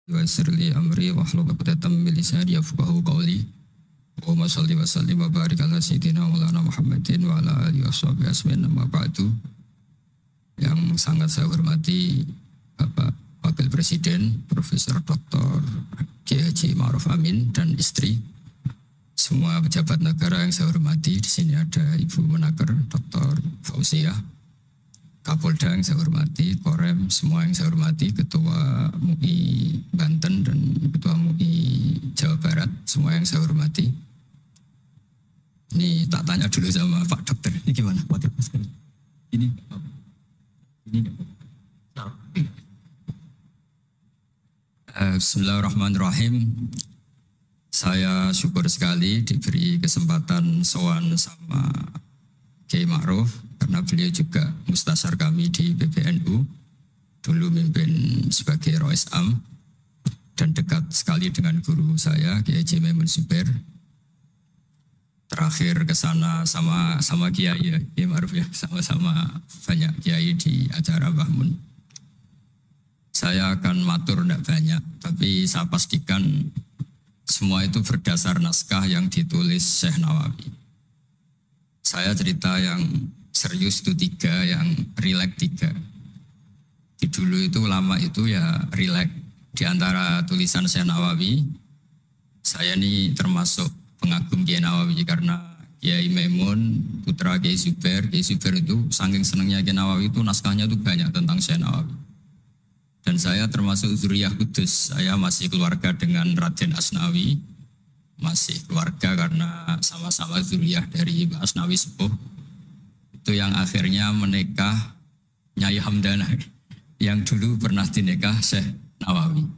Yassir li amri wahlul 'uqdatam min lisani yafqahu qawli. Allahumma shalli wa sallim wa barik ala sayyidina Maulana Muhammadin wa ala alihi washabihi asmin amma ba'du. Yang sangat saya hormati Bapak Wakil Presiden Profesor Dr. Kiai Haji Ma'ruf Amin dan istri. Semua pejabat negara yang saya hormati, di sini ada Ibu Menaker Dr. Fauziah, Kapolda yang saya hormati, Korem, semua yang saya hormati, Ketua MUI Banten dan Ketua MUI Jawa Barat, semua yang saya hormati. Ini tak tanya dulu sama Pak Dokter, ini gimana Wakil Presiden? Ini Bismillahirrahmanirrahim. Saya syukur sekali diberi kesempatan sowan sama Kiai Ma'ruf, karena beliau juga mustasyar kami di PBNU, dulu mimpin sebagai Rois Am dan dekat sekali dengan guru saya Kiai Haji Maimun Zubair. Terakhir ke sana sama Kiai ya, Kiai Ma'ruf ya, sama-sama banyak Kiai di acara Bahmun. Saya akan matur tidak banyak, tapi saya pastikan semua itu berdasar naskah yang ditulis Syekh Nawawi. Saya cerita yang serius itu 3, yang rileks 3. Di dulu itu lama itu ya rileks. Di antara tulisan Syekh Nawawi, saya ini termasuk pengagum Kiai Nawawi karena Kiai Maimun, putra Kiai Zubair itu saking senangnya Kiai Nawawi itu naskahnya itu banyak tentang Syekh Nawawi. Dan saya termasuk zuriyah Kudus, saya masih keluarga dengan Raden Asnawi, masih keluarga karena sama-sama zuriyah dari Mbak Asnawi Sepuh. Itu yang akhirnya menikah Nyai Hamdana, yang dulu pernah dinikah Syekh Nawawi.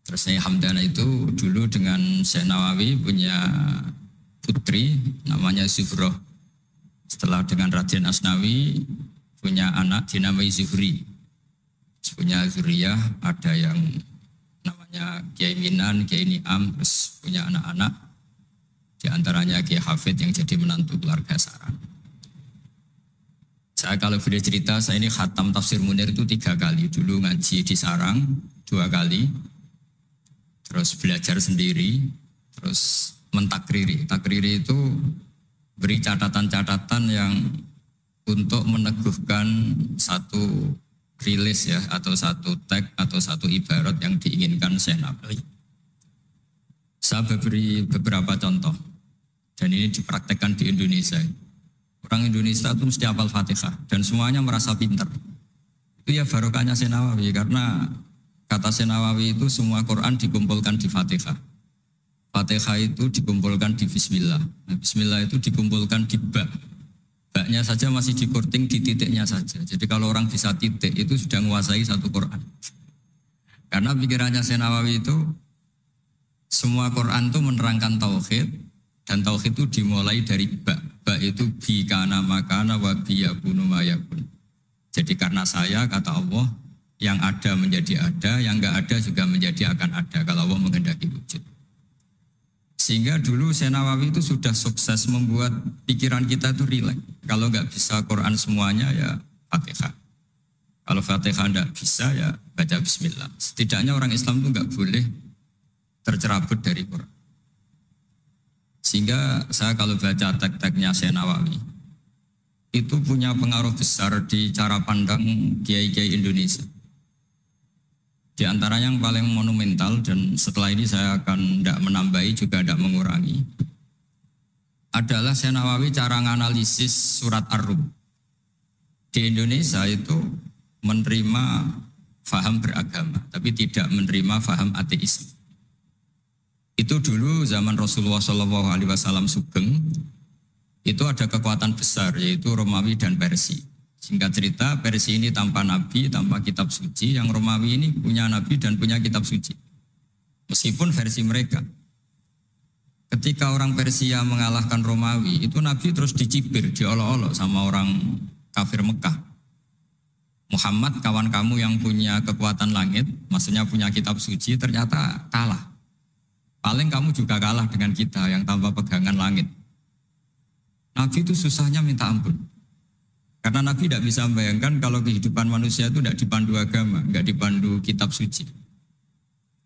Terus Nyai Hamdana itu dulu dengan Syekh Nawawi punya putri namanya Zuhroh. Setelah dengan Raden Asnawi punya anak dinamai Zuhri. Punya zuriyah, ada yang namanya Kiai Minan, Kiai Niam, terus punya anak-anak, di antaranya Kiai Hafid yang jadi menantu keluarga Saran. Saya kalau boleh cerita, saya ini khatam Tafsir Munir itu 3 kali. Dulu ngaji di Sarang 2 kali, terus belajar sendiri, terus mentakriri. Takriri itu beri catatan-catatan yang untuk meneguhkan satu rilis ya, atau satu tag atau satu ibarat yang diinginkan Syekh Nawawi. Saya beri beberapa contoh dan ini dipraktekkan di Indonesia. Orang Indonesia itu mesti hafal Fatihah dan semuanya merasa pintar. Itu ya barokahnya Syekh Nawawi, karena kata Syekh Nawawi itu semua Quran dikumpulkan di Fatihah. Fatihah itu dikumpulkan di Bismillah. Nah, Bismillah itu dikumpulkan di Ba. Baknya saja masih dikorting di titiknya saja. Jadi kalau orang bisa titik itu sudah menguasai satu Quran. Karena pikirannya Syekh Nawawi itu semua Quran itu menerangkan tauhid, dan tauhid itu dimulai dari ba. Ba itu bi kana makana wa bi yakunu mayakun. Jadi karena saya, kata Allah, yang ada menjadi ada, yang enggak ada juga menjadi akan ada kalau Allah menghendaki wujud. Sehingga dulu Syekh Nawawi itu sudah sukses membuat pikiran kita itu rileks. Kalau nggak bisa Quran semuanya ya Fatihah. Kalau Fatihah nggak bisa ya baca Bismillah. Setidaknya orang Islam itu nggak boleh tercerabut dari Quran. Sehingga saya kalau baca teks-teksnya Syekh Nawawi itu punya pengaruh besar di cara pandang kiai-kiai Indonesia. Di antara yang paling monumental, dan setelah ini saya akan tidak menambahi juga tidak mengurangi, adalah Syekh Nawawi cara menganalisis surat Ar-Rum. Di Indonesia itu menerima faham beragama, tapi tidak menerima faham ateisme. Itu dulu zaman Rasulullah SAW Sugeng, itu ada kekuatan besar yaitu Romawi dan Persia. Singkat cerita, Persia ini tanpa nabi, tanpa kitab suci, yang Romawi ini punya nabi dan punya kitab suci. Meskipun versi mereka. Ketika orang Persia mengalahkan Romawi, itu nabi terus dicibir, diolok-olok sama orang kafir Mekah. Muhammad, kawan kamu yang punya kekuatan langit, maksudnya punya kitab suci, ternyata kalah. Paling kamu juga kalah dengan kita yang tanpa pegangan langit. Nabi itu susahnya minta ampun. Karena Nabi tidak bisa membayangkan kalau kehidupan manusia itu tidak dipandu agama, tidak dipandu kitab suci.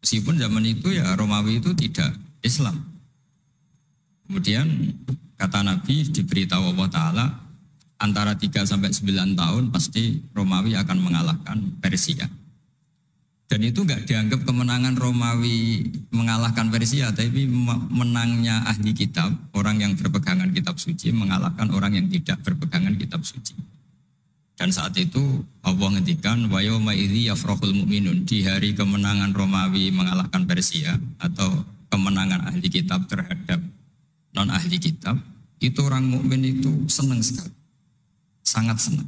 Meskipun zaman itu ya Romawi itu tidak Islam. Kemudian kata Nabi diberitahu Allah Ta'ala antara 3 sampai 9 tahun pasti Romawi akan mengalahkan Persia. Dan itu enggak dianggap kemenangan Romawi mengalahkan Persia, tapi menangnya ahli kitab, orang yang berpegangan kitab suci mengalahkan orang yang tidak berpegangan kitab suci. Dan saat itu Allah ngendikan wa yauma idzi yafrahul mu'minun, di hari kemenangan Romawi mengalahkan Persia atau kemenangan ahli kitab terhadap non ahli kitab, itu orang mukmin itu senang sekali. Sangat senang.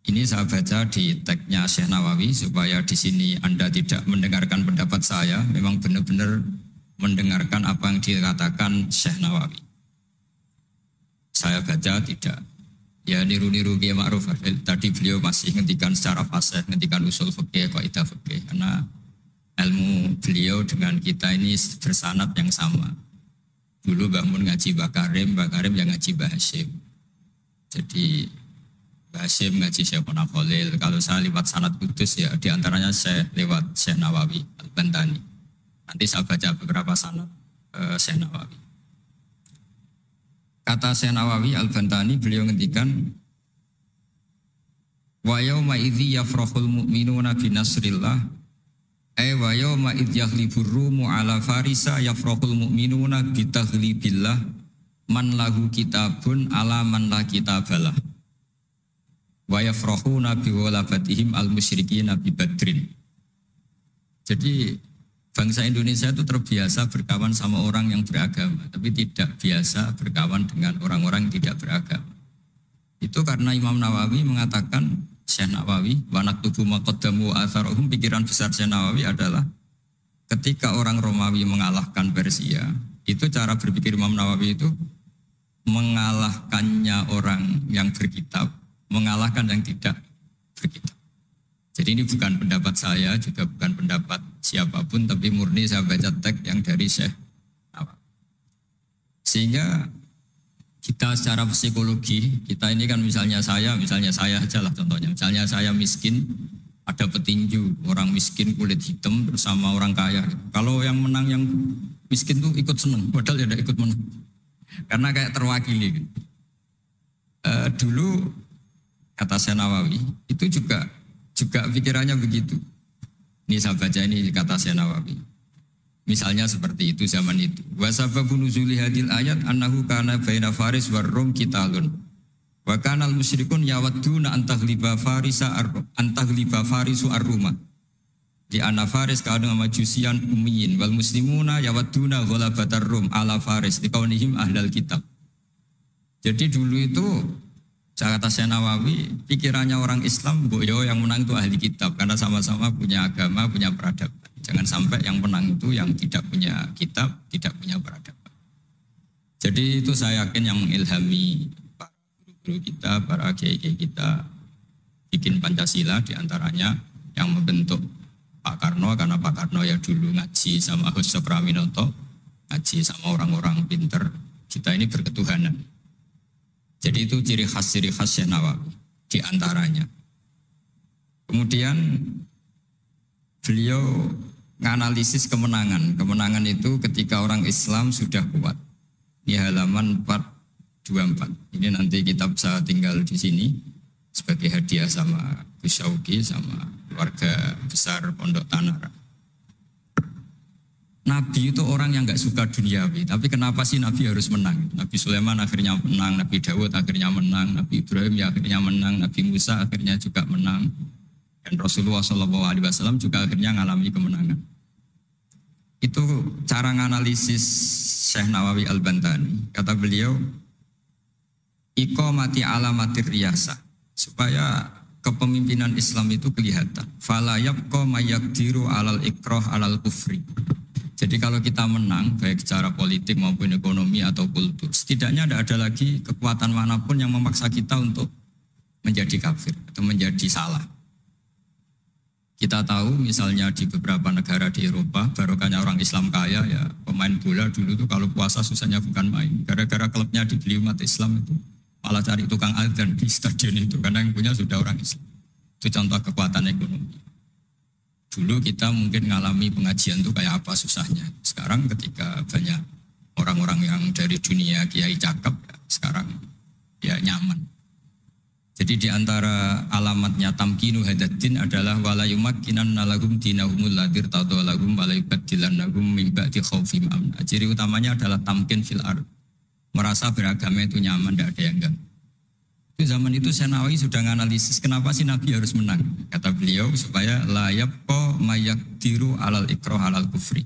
Ini saya baca di tagnya Syekh Nawawi supaya di sini Anda tidak mendengarkan pendapat saya, memang benar-benar mendengarkan apa yang dikatakan Syekh Nawawi. Saya baca tidak ya niru-niru Kiai Ma'ruf. Tadi beliau masih ngendikan secara fasih, ngendikan usul fikih, kaidah fikih, karena ilmu beliau dengan kita ini bersanad yang sama. Dulu Mbah Mun ngaji Mbah Karim yang ngaji Mbah Hasyim. Jadi Mbah Hasyim ngaji Syekh Khalil. Kalau saya lewat sanad kudus ya diantaranya saya lewat Syekh Nawawi Al-Bantani. Nanti saya baca beberapa sanad Syekh Nawawi. Kata Syekh Nawawi Al-Bantani, beliau ngendikan wa yauma idzi yafrahul mu'minuna bi nasrillah wa yauma idz yaghlibur rumu ala farisa yafrahul mu'minuna bi taghlibillah man lahu kitabun ala man la kitabalah wa yafrahuna bi walabatihim al-musyrikina bi badrin. Jadi bangsa Indonesia itu terbiasa berkawan sama orang yang beragama, tapi tidak biasa berkawan dengan orang-orang yang tidak beragama. Itu karena Imam Nawawi mengatakan, Syekh Nawawi, wa naktubu maqaddamu atharuhum, pikiran besar Syekh Nawawi adalah ketika orang Romawi mengalahkan Persia, itu cara berpikir Imam Nawawi itu mengalahkannya orang yang berkitab, mengalahkan yang tidak berkitab. Jadi ini bukan pendapat saya, juga bukan pendapat siapapun, tapi murni saya baca teks yang dari Syekh Nawawi. Sehingga kita secara psikologi, kita ini kan misalnya saya aja lah contohnya. Misalnya saya miskin, ada petinju, orang miskin kulit hitam bersama orang kaya. Kalau yang menang yang miskin tuh ikut seneng, padahal ya tidak ikut menang. Karena kayak terwakili. Dulu kata Syekh Nawawi, itu juga pikirannya begitu. Ini saya baca ini kata Syekh Nawawi. Misalnya seperti itu zaman itu. Wa sababu nuzuli hadil ayat annahu kana baina Faris war Rum qitalun. Wa kana al musyrikun yawadduna antaghliba farisu ar-Ruma. Di anna Faris kana majusian ummiyin wal muslimuna yawadduna ghalabatar Rum ala Faris liqaunihim ahlal kitab. Jadi dulu itu kata Syekh Nawawi, pikirannya orang Islam, boyo yang menang itu ahli kitab karena sama-sama punya agama, punya peradaban. Jangan sampai yang menang itu yang tidak punya kitab, tidak punya peradaban. Jadi itu saya yakin yang mengilhami para guru-guru kita, para kiai-kiai kita bikin Pancasila, diantaranya yang membentuk Pak Karno, karena Pak Karno ya dulu ngaji sama Gus Sokraminoto, ngaji sama orang-orang pinter. Kita ini berketuhanan. Jadi itu ciri khas Syekh Nawawi di antaranya. Kemudian beliau menganalisis kemenangan. Kemenangan itu ketika orang Islam sudah kuat. Ini halaman 424. Ini nanti kita bisa tinggal di sini sebagai hadiah sama Gus Syauqi sama keluarga besar Pondok Tanara. Nabi itu orang yang nggak suka duniawi, tapi kenapa sih Nabi harus menang? Nabi Sulaiman akhirnya menang, Nabi Dawud akhirnya menang, Nabi Ibrahim ya akhirnya menang, Nabi Musa akhirnya juga menang, dan Rasulullah SAW juga akhirnya mengalami kemenangan. Itu cara menganalisis Syekh Nawawi Al-Bantani. Kata beliau, iqamati alamatir riyasah, supaya kepemimpinan Islam itu kelihatan. Fala yabqa mayaqdiru alal ikrah alal kufri. Jadi kalau kita menang, baik secara politik maupun ekonomi atau kultur, setidaknya tidak ada lagi kekuatan manapun yang memaksa kita untuk menjadi kafir atau menjadi salah. Kita tahu misalnya di beberapa negara di Eropa, barokahnya orang Islam kaya, ya pemain bola dulu tuh kalau puasa susahnya bukan main. Gara-gara klubnya dibeli umat Islam itu, malah cari tukang adzan di stadion itu, karena yang punya sudah orang Islam. Itu contoh kekuatan ekonomi. Dulu kita mungkin ngalami pengajian tuh kayak apa susahnya. Sekarang ketika banyak orang-orang yang dari dunia kiai cakep, ya, sekarang ya nyaman. Jadi di antara alamatnya tamkinu hadatin adalah wala yumakkinanna lahum dinahumul ladzi tadallahum wa la yubaddilannahum min ba'di khaufihim amna. Ciri utamanya adalah tamkin fil ard. Merasa beragama itu nyaman, tidak ada yang ganggu. Itu zaman itu Senawi sudah menganalisis kenapa sih Nabi harus menang. Kata beliau supaya la yabqa mayaqdiru alal ikrah alal kufri.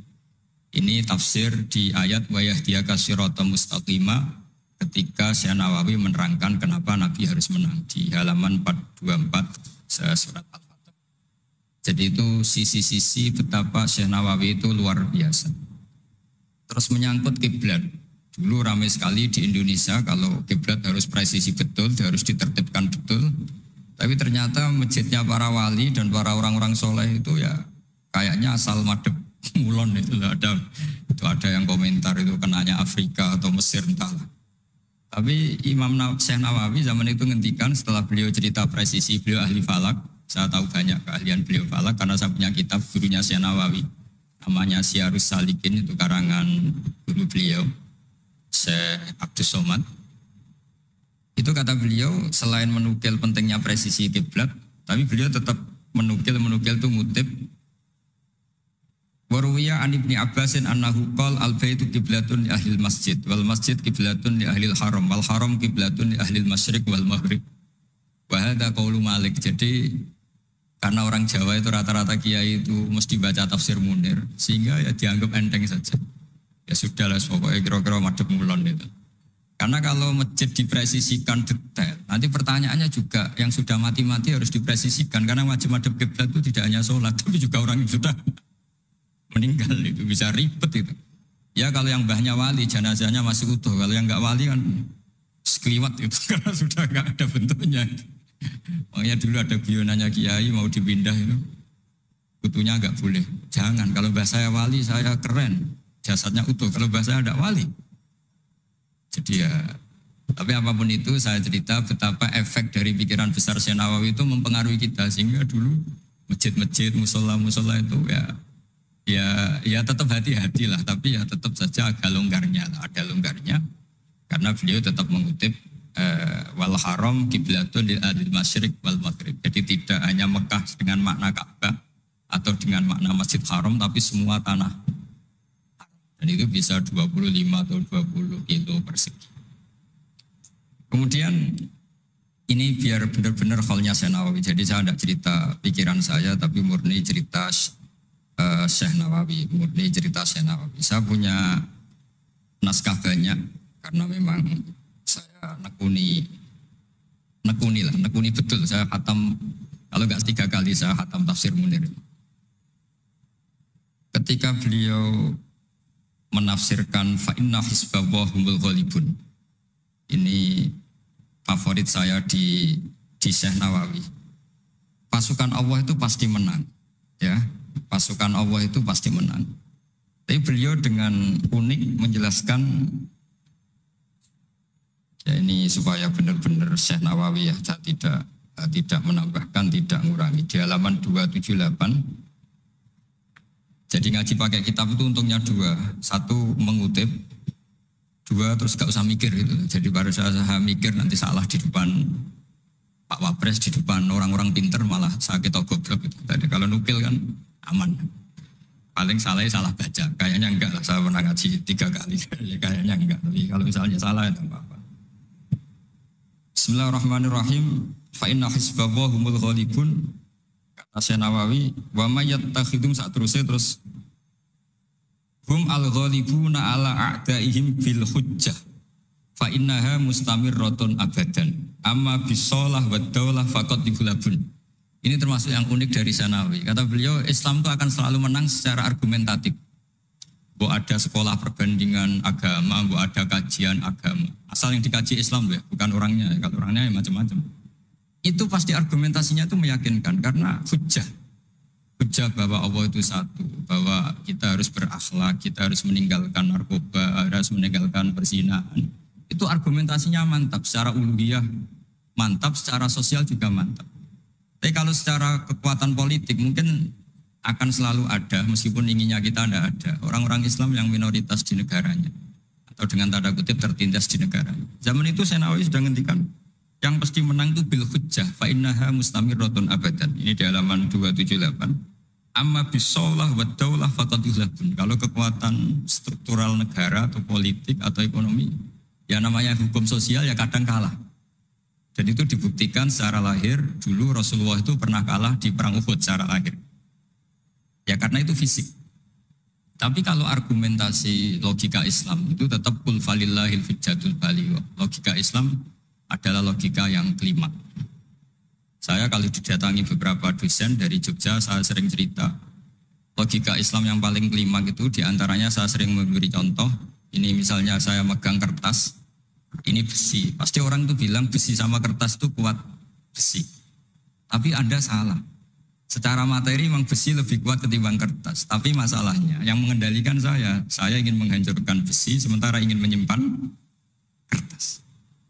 Ini tafsir di ayat wa yahdiyaka siratan mustaqima. Ketika Syekh Nawawi menerangkan kenapa Nabi harus menang di halaman 424 surat Al-Fatih. Jadi itu sisi-sisi betapa Syekh Nawawi itu luar biasa. Terus menyangkut kiblat. Dulu ramai sekali di Indonesia kalau kiblat harus presisi betul, harus ditertibkan betul. Tapi ternyata masjidnya para wali dan para orang-orang soleh itu ya kayaknya asal madep mulon itu ada yang komentar itu kenanya Afrika atau Mesir entahlah. Tapi Imam Syekh Nawawi zaman itu ngendikan setelah beliau cerita presisi, beliau ahli falak. Saya tahu banyak keahlian beliau falak karena saya punya kitab gurunya Syekh Nawawi. Namanya Syiarus Salikin, itu karangan guru beliau, Syekh Abdus Somad. Itu kata beliau selain menukil pentingnya presisi kiblat, tapi beliau tetap menukil itu ngutip Waruwiya an Ibni Abbasin annahu qol al-baitu qiblatun li ahlil masjid wal masjid qiblatun li ahlil haram wal haram qiblatun li ahlil masyriq wal maghrib. Wa hadza qaulu Malik. Jadi karena orang Jawa itu rata-rata kiai itu mesti baca tafsir Munir sehingga ya dianggap enteng saja. Ya sudahlah pokoknya kira-kira madhep mulon itu. Karena kalau masjid dipresisikan detail, nanti pertanyaannya juga yang sudah mati-mati harus dipresisikan karena wajib madhep kiblat itu tidak hanya sholat tapi juga orang yang sudah meninggal itu bisa ribet itu. Ya kalau yang mbahnya wali jenazahnya masih utuh, kalau yang enggak wali kan sekliwat itu karena sudah enggak ada bentuknya. Makanya dulu ada guyonannya kiai mau dipindah itu utuhnya enggak boleh. Jangan, kalau mbah saya wali saya keren, jasadnya utuh. Kalau mbah saya enggak wali. Jadi ya, tapi apapun itu saya cerita betapa efek dari pikiran besar Syekh Nawawi itu mempengaruhi kita sehingga dulu masjid-masjid, musola-musola itu ya tetap hati-hati lah, tapi ya tetap saja agak longgarnya lah, ada longgarnya karena beliau tetap mengutip wal haram qiblatun lil adil masyriq wal maghrib. Jadi tidak hanya Mekah dengan makna Ka'bah atau dengan makna Masjid Haram, tapi semua tanah. Dan itu bisa 25 atau 20 kilo persegi. Kemudian ini biar benar-benar halnya Syekh Nawawi. Jadi saya tidak cerita pikiran saya, tapi murni cerita Syekh Nawawi, murni cerita Syekh Nawawi. Saya punya naskah banyak karena memang saya nekuni betul. Saya khatam, kalau enggak 3 kali saya khatam tafsir Munir. Ketika beliau menafsirkan fa inna hizballahi humul ghalibun. Ini favorit saya di Syekh Nawawi. Pasukan Allah itu pasti menang, ya. Pasukan Allah itu pasti menang. Tapi beliau dengan unik menjelaskan, ya ini supaya benar-benar Syekh Nawawi ya, saya tidak menambahkan, tidak mengurangi. Di halaman 278. Jadi ngaji pakai kitab itu untungnya 2. 1 mengutip, 2 terus gak usah mikir gitu. Jadi pada saya mikir nanti salah di depan Pak Wapres, di depan orang-orang pinter malah sakit atau goblok gitu. Tadi kalau nukil kan aman. Paling salah baca. Kayaknya enggak lah, saya pernah ngaji 3 kali. Kayaknya enggak. Tapi kalau misalnya salah itu apa-apa. Bismillahirrahmanirrahim. Fa inna hizballahi humul ghalibun. Kata Syekh Nawawi, wa may yattakhidum terus hum al-ghalibuna ala a'daihim bil hujjah. Fa innaha mustamirratun abadan. Amma bisolah wa daulah faqad digulabun. Ini termasuk yang unik dari Syekh Nawawi. Kata beliau, Islam itu akan selalu menang secara argumentatif. Bu ada sekolah perbandingan agama, bu ada kajian agama. Asal yang dikaji Islam ya, bukan orangnya. Kalau orangnya ya macam-macam. Itu pasti argumentasinya itu meyakinkan karena hujjah. Hujjah bahwa Allah itu satu, bahwa kita harus berakhlak, kita harus meninggalkan narkoba, harus meninggalkan perzinahan. Itu argumentasinya mantap, secara uluhiyah mantap, secara sosial juga mantap. Tapi kalau secara kekuatan politik mungkin akan selalu ada meskipun inginnya kita tidak ada. Orang-orang Islam yang minoritas di negaranya atau dengan tanda kutip tertindas di negaranya. Zaman itu Senawi sudah ngendikan yang pasti menang itu bil hujjah fa innaha mustamirratun abadan. Ini di halaman 278. Amma bisaulah wa daulah faqad yuhlabun. Kalau kekuatan struktural negara atau politik atau ekonomi, ya namanya hukum sosial ya kadang kalah. Dan itu dibuktikan secara lahir. Dulu Rasulullah itu pernah kalah di perang Uhud secara lahir. Ya karena itu fisik. Tapi kalau argumentasi logika Islam itu tetap kul falillahil hujjatul baligh. Logika Islam adalah logika yang kelima. Saya kalau didatangi beberapa dosen dari Jogja, saya sering cerita logika Islam yang paling kelima itu diantaranya saya sering memberi contoh. Ini misalnya saya megang kertas, ini besi. Pasti orang itu bilang besi sama kertas itu kuat besi. Tapi Anda salah. Secara materi memang besi lebih kuat ketimbang kertas. Tapi masalahnya yang mengendalikan saya ingin menghancurkan besi sementara ingin menyimpan kertas.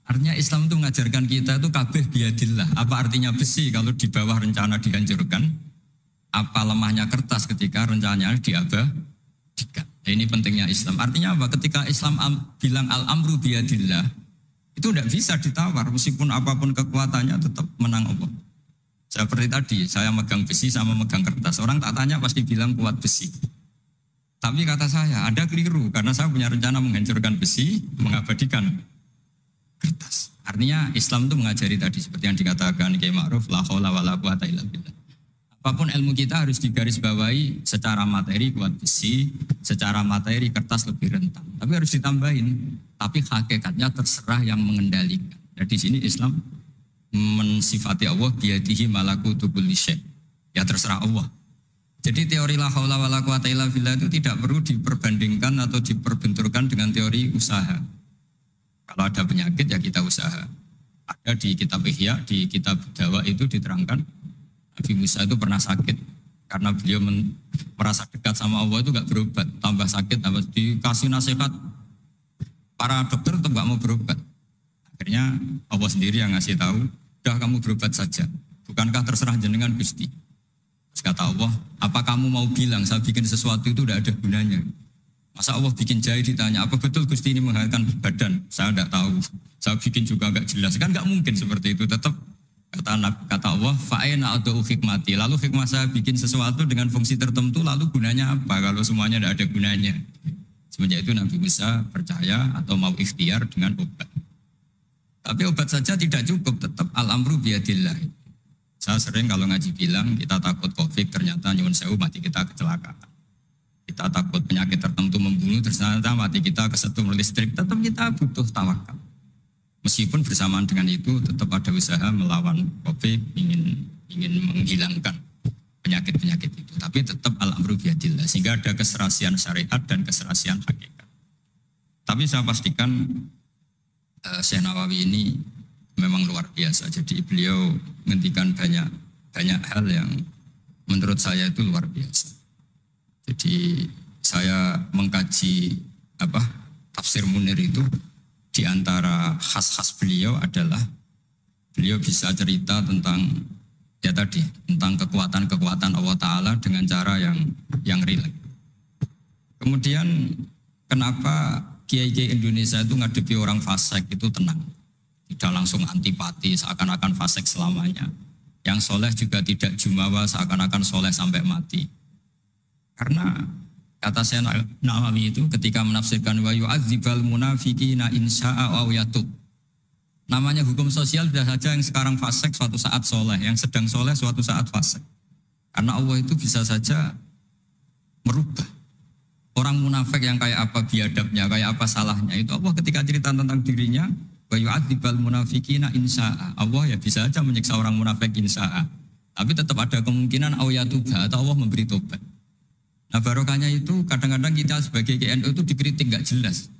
Artinya Islam itu mengajarkan kita itu kabeh biadillah. Apa artinya besi kalau di bawah rencana dihancurkan? Apa lemahnya kertas ketika rencananya diabadikan? Nah, ini pentingnya Islam. Artinya apa? Ketika Islam bilang al-amru biadillah, itu tidak bisa ditawar. Meskipun apapun kekuatannya tetap menang Allah. Seperti tadi, saya megang besi sama megang kertas. Orang tak tanya pasti bilang kuat besi. Tapi kata saya, Anda keliru. Karena saya punya rencana menghancurkan besi, mengabadikan kertas. Artinya Islam itu mengajari tadi seperti yang dikatakan Kiai Ma'ruf la haula wala quwata illa billah. Apapun ilmu kita harus digarisbawahi secara materi kuat besi, secara materi kertas lebih rentan. Tapi harus ditambahin, tapi hakikatnya terserah yang mengendalikan. Dan di sini Islam mensifati Allah biyadihi malakutu kulli syai'. Ya terserah Allah. Jadi teori la haula wala quwata illa billah itu tidak perlu diperbandingkan atau diperbenturkan dengan teori usaha. Kalau ada penyakit ya kita usaha. Ada di kitab Ihya, di kitab Dawa itu diterangkan Nabi Musa itu pernah sakit karena beliau merasa dekat sama Allah itu gak berobat, tambah sakit, tambah dikasih nasihat. Para dokter tetap gak mau berobat. Akhirnya Allah sendiri yang ngasih tahu, udah kamu berobat saja. Bukankah terserah jenengan Gusti? Terus kata Allah, apa kamu mau bilang saya bikin sesuatu itu udah ada gunanya? Masa Allah bikin jahe ditanya, apa betul Gusti ini menghangatkan badan? Saya tidak tahu. Saya bikin juga enggak jelas. Kan enggak mungkin seperti itu. Tetap kata Allah, fa'aina adau hikmati. Lalu hikmah saya bikin sesuatu dengan fungsi tertentu, lalu gunanya apa? Kalau semuanya tidak ada gunanya. Semenjak itu Nabi Musa percaya atau mau ikhtiar dengan obat. Tapi obat saja tidak cukup. Tetap al-amru biyadillah. Saya sering kalau ngaji bilang, kita takut COVID, ternyata nyuwun sewu mati kita kecelakaan. Kita takut penyakit tertentu membunuh, ternyata mati kita kesetrum listrik. Tetap kita butuh tawakal. Meskipun bersamaan dengan itu tetap ada usaha melawan COVID, ingin menghilangkan penyakit-penyakit itu. Tapi tetap al-amru biyadillah. Sehingga ada keserasian syariat dan keserasian hakikat. Tapi saya pastikan Syekh Nawawi ini memang luar biasa. Jadi beliau menghentikan banyak hal yang menurut saya itu luar biasa. Jadi saya mengkaji tafsir Munir itu di antara khas-khas beliau adalah beliau bisa cerita tentang tentang kekuatan-kekuatan Allah Ta'ala dengan cara yang rileks. Kemudian kenapa kiai-kiai Indonesia itu ngadepi orang fasik itu tenang, tidak langsung antipati seakan-akan fasik selamanya. Yang soleh juga tidak jumawa seakan-akan soleh sampai mati. Karena kata Syekh Nawawi itu ketika menafsirkan wa yu'adzibal munafiqina insya'a aw yatub. Namanya hukum sosial sudah saja yang sekarang fasik suatu saat soleh, yang sedang soleh suatu saat fasik. Karena Allah itu bisa saja merubah. Orang munafik yang kayak apa biadabnya, kayak apa salahnya, itu Allah ketika cerita tentang dirinya wa yu'adzibal munafiqina insya'a. Allah ya bisa saja menyiksa orang munafik insya'a. Tapi tetap ada kemungkinan aw yatuba atau Allah memberi tobat. Nah barokahnya itu kadang-kadang kita sebagai GNU itu dikritik gak jelas.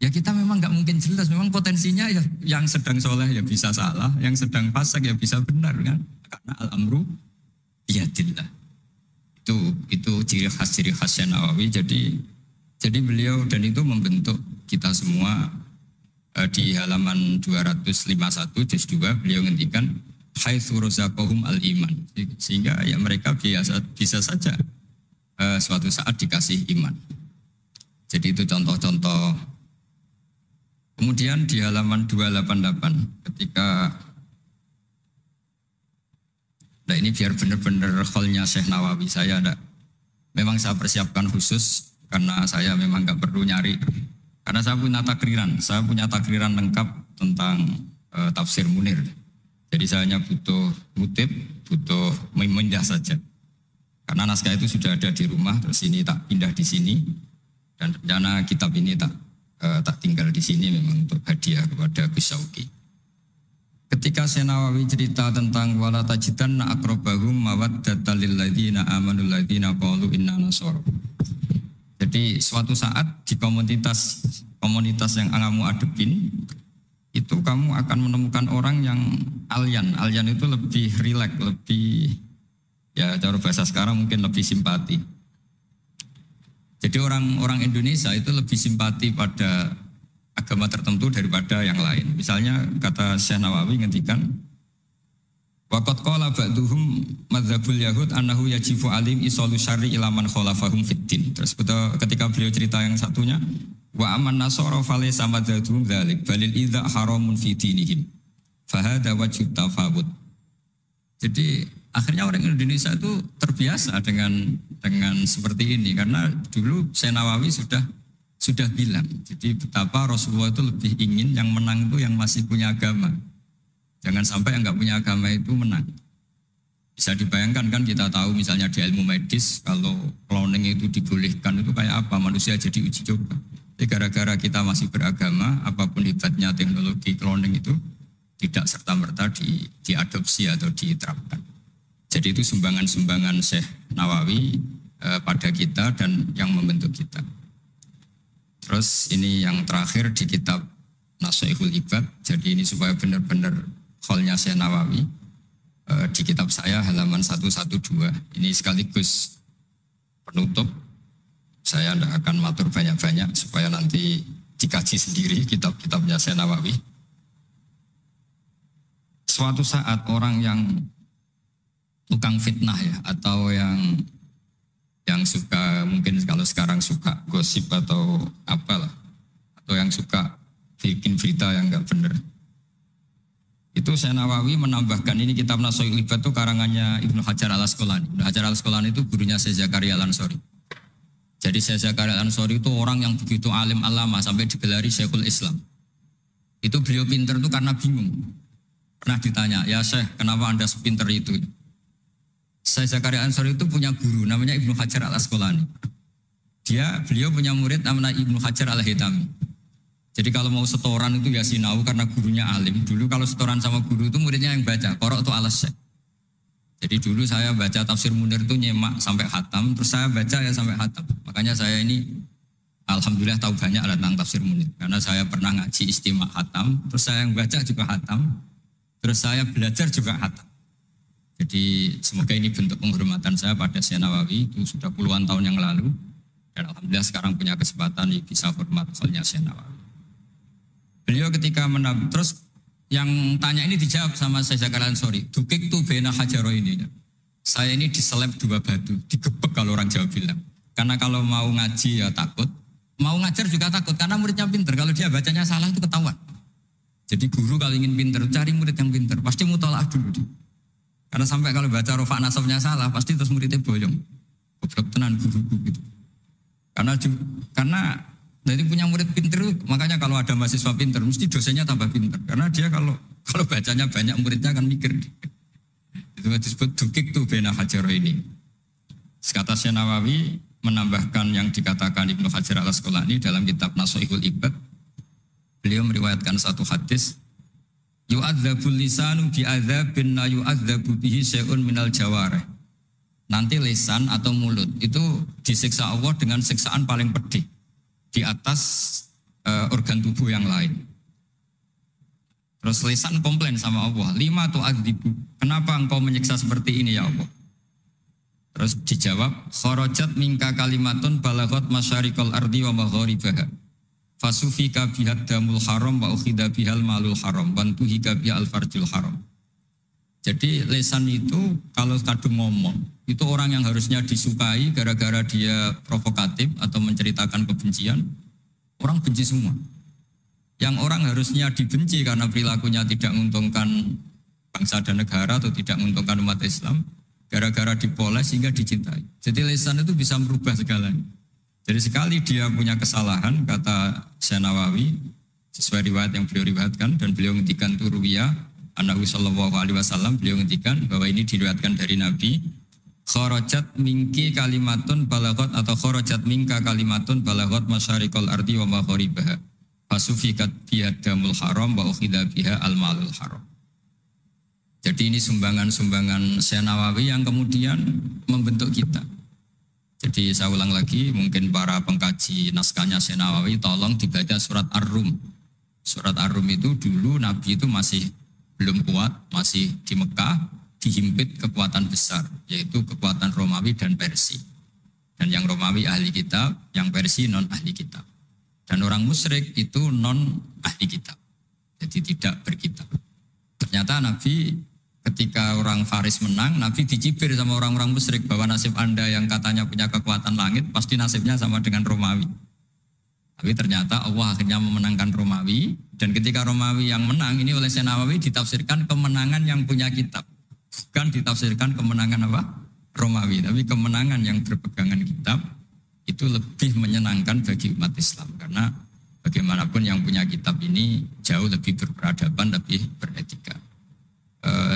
Ya kita memang gak mungkin jelas, memang potensinya ya yang sedang soleh ya bisa salah, yang sedang fasik ya bisa benar kan. Karena al-amru biyadillah. Itu ciri khas Syekh Nawawi. Jadi beliau dan itu membentuk kita semua di halaman 251 juz 2 beliau ngendikan haitsu razaqahum al-iman. Sehingga ya mereka bisa saja suatu saat dikasih iman. Jadi itu contoh-contoh. Kemudian di halaman 288 ketika nah ini biar benar-benar kholnya Syekh Nawawi memang saya persiapkan khusus karena saya memang nggak perlu nyari karena saya punya takriran lengkap tentang tafsir Munir. Jadi saya hanya butuh kutip, butuh memindah saja. Karena naskah itu sudah ada di rumah, terus ini tak pindah di sini dan rencana kitab ini tak tinggal di sini memang untuk hadiah kepada Gus Syauqi. Ketika Syekh Nawawi cerita tentang wala tajidanna aqrabahum mawaddatan lil ladzina amanu ladzina qalu inna nasara. Jadi suatu saat di komunitas yang kamu adepin itu kamu akan menemukan orang yang alyan. Alyan itu lebih rileks, lebih ya cara bahasa sekarang mungkin lebih simpati. Jadi orang Indonesia itu lebih simpati pada agama tertentu daripada yang lain. Misalnya kata Syekh Nawawi ngendikan waqad qala ba'duhum madzhabul yahud annahu yajibu alim isalu syarri ila man khalafahum fiddin. Terus ketika beliau cerita yang satunya wa aman nasara falaysa madzhabum dzalik balil idza haramun fi dinihim fahada wajib tafawud. Jadi akhirnya orang Indonesia itu terbiasa dengan seperti ini karena dulu Syekh Nawawi sudah bilang. Jadi betapa Rasulullah itu lebih ingin yang menang itu yang masih punya agama. Jangan sampai yang nggak punya agama itu menang. Bisa dibayangkan kan kita tahu misalnya di ilmu medis kalau cloning itu dibolehkan itu kayak apa manusia jadi uji coba. Jadi gara-gara kita masih beragama, apapun hebatnya teknologi cloning itu tidak serta-merta diadopsi atau diterapkan. Jadi itu sumbangan-sumbangan Syekh Nawawi pada kita dan yang membentuk kita. Terus ini yang terakhir di kitab Nashihul Ibad. Jadi ini supaya benar-benar kholnya Syekh Nawawi di kitab saya halaman 112. Ini sekaligus penutup. Saya tidak akan matur banyak-banyak supaya nanti dikaji sendiri kitab-kitabnya Syekh Nawawi. Suatu saat orang yang tukang fitnah ya atau yang suka mungkin kalau sekarang suka gosip atau apalah atau yang suka bikin berita yang enggak benar. Itu Syekh Nawawi menambahkan ini kitab Nashihul Ibad itu karangannya Ibnu Hajar Al-Asqalani. Ibnu Hajar Al-Asqalani itu gurunya Syekh Zakaria Al-Ansori. Jadi Syekh Zakaria Al-Ansori itu orang yang begitu alim alama sampai digelari Syekhul Islam. Itu beliau pinter itu karena bingung. Pernah ditanya, ya Syekh kenapa Anda sepinter itu? Syekh Zakaria Al-Ansori itu punya guru namanya Ibnu Hajar Al-Asqalani. Beliau punya murid namanya Ibnu Hajar Al-Haytami. Jadi kalau mau setoran itu ya sinau karena gurunya alim. Dulu kalau setoran sama guru itu muridnya yang baca, qorok itu alas Syekh. Jadi dulu saya baca tafsir Munir itu nyemak sampai khatam, terus saya baca ya sampai khatam. Makanya saya ini alhamdulillah tahu banyak tentang tafsir Munir. Karena saya pernah ngaji istimak khatam, terus saya yang baca juga khatam, terus saya belajar juga khatam. Jadi semoga ini bentuk penghormatan saya pada Syekh Nawawi itu sudah puluhan tahun yang lalu. Dan alhamdulillah sekarang punya kesempatan bisa hormat kholnya Syekh Nawawi. Beliau ketika terus yang tanya ini dijawab sama Syekh Zakaria Al-Ansori. Dukik tu bena hajaro ini. Saya ini diseleb 2 batu, digebek kalau orang Jawa bilang. Karena kalau mau ngaji ya takut, mau ngajar juga takut karena muridnya pinter. Kalau dia bacanya salah itu ketahuan. Jadi guru kalau ingin pinter cari murid yang pinter, pasti mutolaah dulu. Karena sampai kalau baca rofa nasabnya salah, pasti terus muridnya boyong. Goblok tenan guru-guru gitu. Karena dari punya murid pinter, makanya kalau ada mahasiswa pinter, mesti dosennya tambah pinter. Karena dia kalau bacanya banyak, muridnya akan mikir. Itu disebut dukik tuh bena hajar ini. Kata Syekh Nawawi menambahkan yang dikatakan Ibnu Hajar Al-Asqalani dalam kitab Nashihul Ibad. Beliau meriwayatkan satu hadis. Yu'adzabul lisanu bi'adzabin la yu'adzabu bihi syai'un minal jawarih. Nanti lisan atau mulut itu disiksa Allah dengan siksaan paling pedih di atas organ tubuh yang lain. Terus lisan komplain sama Allah, 5 tu'adzibu. Kenapa engkau menyiksa seperti ini ya Allah? Terus dijawab, kharajat minka kalimatun balaghat masyariqal ardi wa magharibaha. Fasufika bihad damul haram wa ukhida bihal malul haram wa tuhika bihal farjul haram. Jadi lesan itu kalau kadung ngomong, itu orang yang harusnya disukai gara-gara dia provokatif atau menceritakan kebencian, orang benci semua. Yang orang harusnya dibenci karena perilakunya tidak menguntungkan bangsa dan negara atau tidak menguntungkan umat Islam, gara-gara dipoles sehingga dicintai. Jadi lesan itu bisa merubah segalanya. Jadi sekali dia punya kesalahan, kata Syekh Nawawi, sesuai riwayat yang beliau riwayatkan, dan beliau ngendikan turuwiyah, Nabi sallallahu alaihi wasallam, beliau ngendikan bahwa ini diriwayatkan dari Nabi, kharajat minki kalimatun balagot atau kharajat minka kalimatun balagot masyariqal ardi wa magharibaha fasufikat biyadamul haram wa ukhidha biha al-malul haram. Jadi ini sumbangan-sumbangan Syekh Nawawi yang kemudian membentuk kita. Jadi saya ulang lagi, mungkin para pengkaji naskahnya Syekh Nawawi tolong dibaca surat Ar-Rum. Surat Ar-Rum itu dulu Nabi itu masih belum kuat, masih di Mekah, dihimpit kekuatan besar, yaitu kekuatan Romawi dan Persia. Dan yang Romawi ahli kitab, yang Persia non ahli kitab. Dan orang musyrik itu non ahli kitab, jadi tidak berkitab. Ternyata Nabi ketika orang Faris menang, Nabi dicibir sama orang-orang musyrik bahwa nasib Anda yang katanya punya kekuatan langit, pasti nasibnya sama dengan Romawi. Tapi ternyata Allah akhirnya memenangkan Romawi, dan ketika Romawi yang menang, ini oleh Syekh Nawawi ditafsirkan kemenangan yang punya kitab. Bukan ditafsirkan kemenangan apa? Romawi, tapi kemenangan yang berpegangan kitab itu lebih menyenangkan bagi umat Islam. Karena bagaimanapun yang punya kitab ini jauh lebih berperadaban, lebih beretika.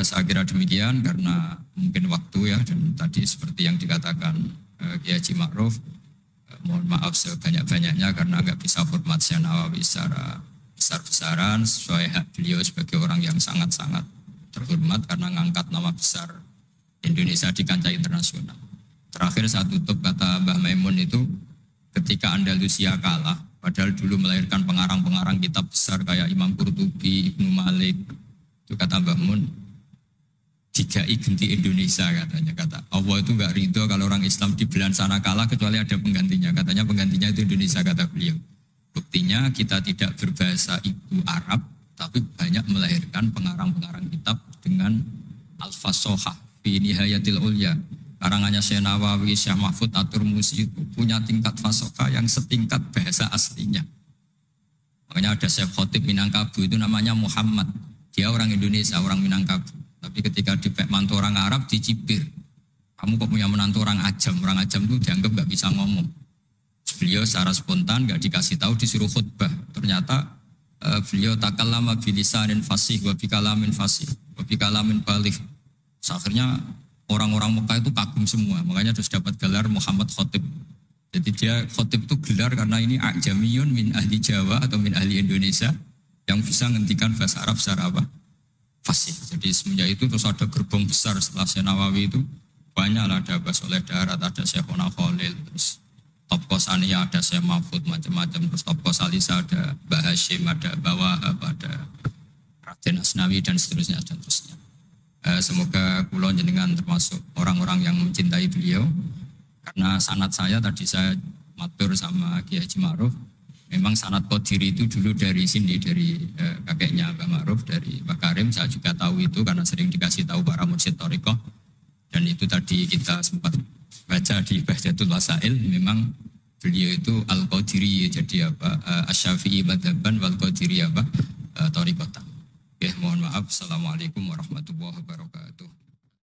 Saya kira demikian karena mungkin waktu ya, dan tadi seperti yang dikatakan Kiai Haji Ma'ruf, mohon maaf sebanyak-banyaknya karena nggak bisa hormat Syekh Nawawi secara besar-besaran sesuai hak beliau sebagai orang yang sangat-sangat terhormat karena ngangkat nama besar Indonesia di kancah internasional. Terakhir saya tutup kata Mbah Maimun itu, ketika Andalusia kalah, padahal dulu melahirkan pengarang-pengarang kitab besar kayak Imam Qurtubi, Ibnu Malik, itu kata Mbah Mun, jika genti Indonesia katanya, kata Allah itu enggak ridho kalau orang Islam di belahan sana kalah kecuali ada penggantinya. Katanya penggantinya itu Indonesia, kata beliau. Buktinya kita tidak berbahasa ibu Arab, tapi banyak melahirkan pengarang-pengarang kitab dengan al-fasohah fi nihayatil ulya. Karangannya Syekh Nawawi, Syekh Mahfud At-Turmusi itu punya tingkat fasohah yang setingkat bahasa aslinya. Makanya ada Syekh Khotib Minangkabau itu namanya Muhammad. Dia orang Indonesia, orang Minangkabau. Tapi ketika dipek mantu orang Arab dicibir. Kamu kok punya menantu orang Ajam? Orang Ajam itu dianggap gak bisa ngomong. Beliau secara spontan gak dikasih tahu, disuruh khutbah. Ternyata beliau takallama bilisanin fasih wa bikalamin fasih wa bikalamin baligh. Akhirnya orang-orang Mekah itu kagum semua. Makanya terus dapat gelar Muhammad Khotib. Jadi dia Khotib itu gelar karena ini ajamiyun min ahli Jawa atau min ahli Indonesia yang bisa ngendikan bahasa Arab secara apa? Fasih. Jadi semenjak itu terus ada gerbong besar setelah Syekh Nawawi itu banyak lah, ada Abah Soleh Darat, ada Syekhona Khalil, terus Top Kosania, ada Syekh Mahfud, macam-macam, terus Top Kosalisa, ada Mbah Hashim, ada Mbah Wahab, ada Raden Asnawi dan seterusnya dan seterusnya. Semoga kula jenengan termasuk orang-orang yang mencintai beliau, karena sanad saya tadi saya matur sama Kiai Haji Ma'ruf. Memang sanad Qadiri itu dulu dari sini, dari kakeknya Mbah Ma'ruf, dari Mbah Karim. Saya juga tahu itu karena sering dikasih tahu para mursyid thariqah. Dan itu tadi kita sempat baca di Bahjatul Wasail, memang beliau itu Al-Qadiri, jadi apa? Asy-Syafi'i madhaban wal Qadiri apa? Thariqatan. Mohon maaf. Assalamualaikum warahmatullahi wabarakatuh.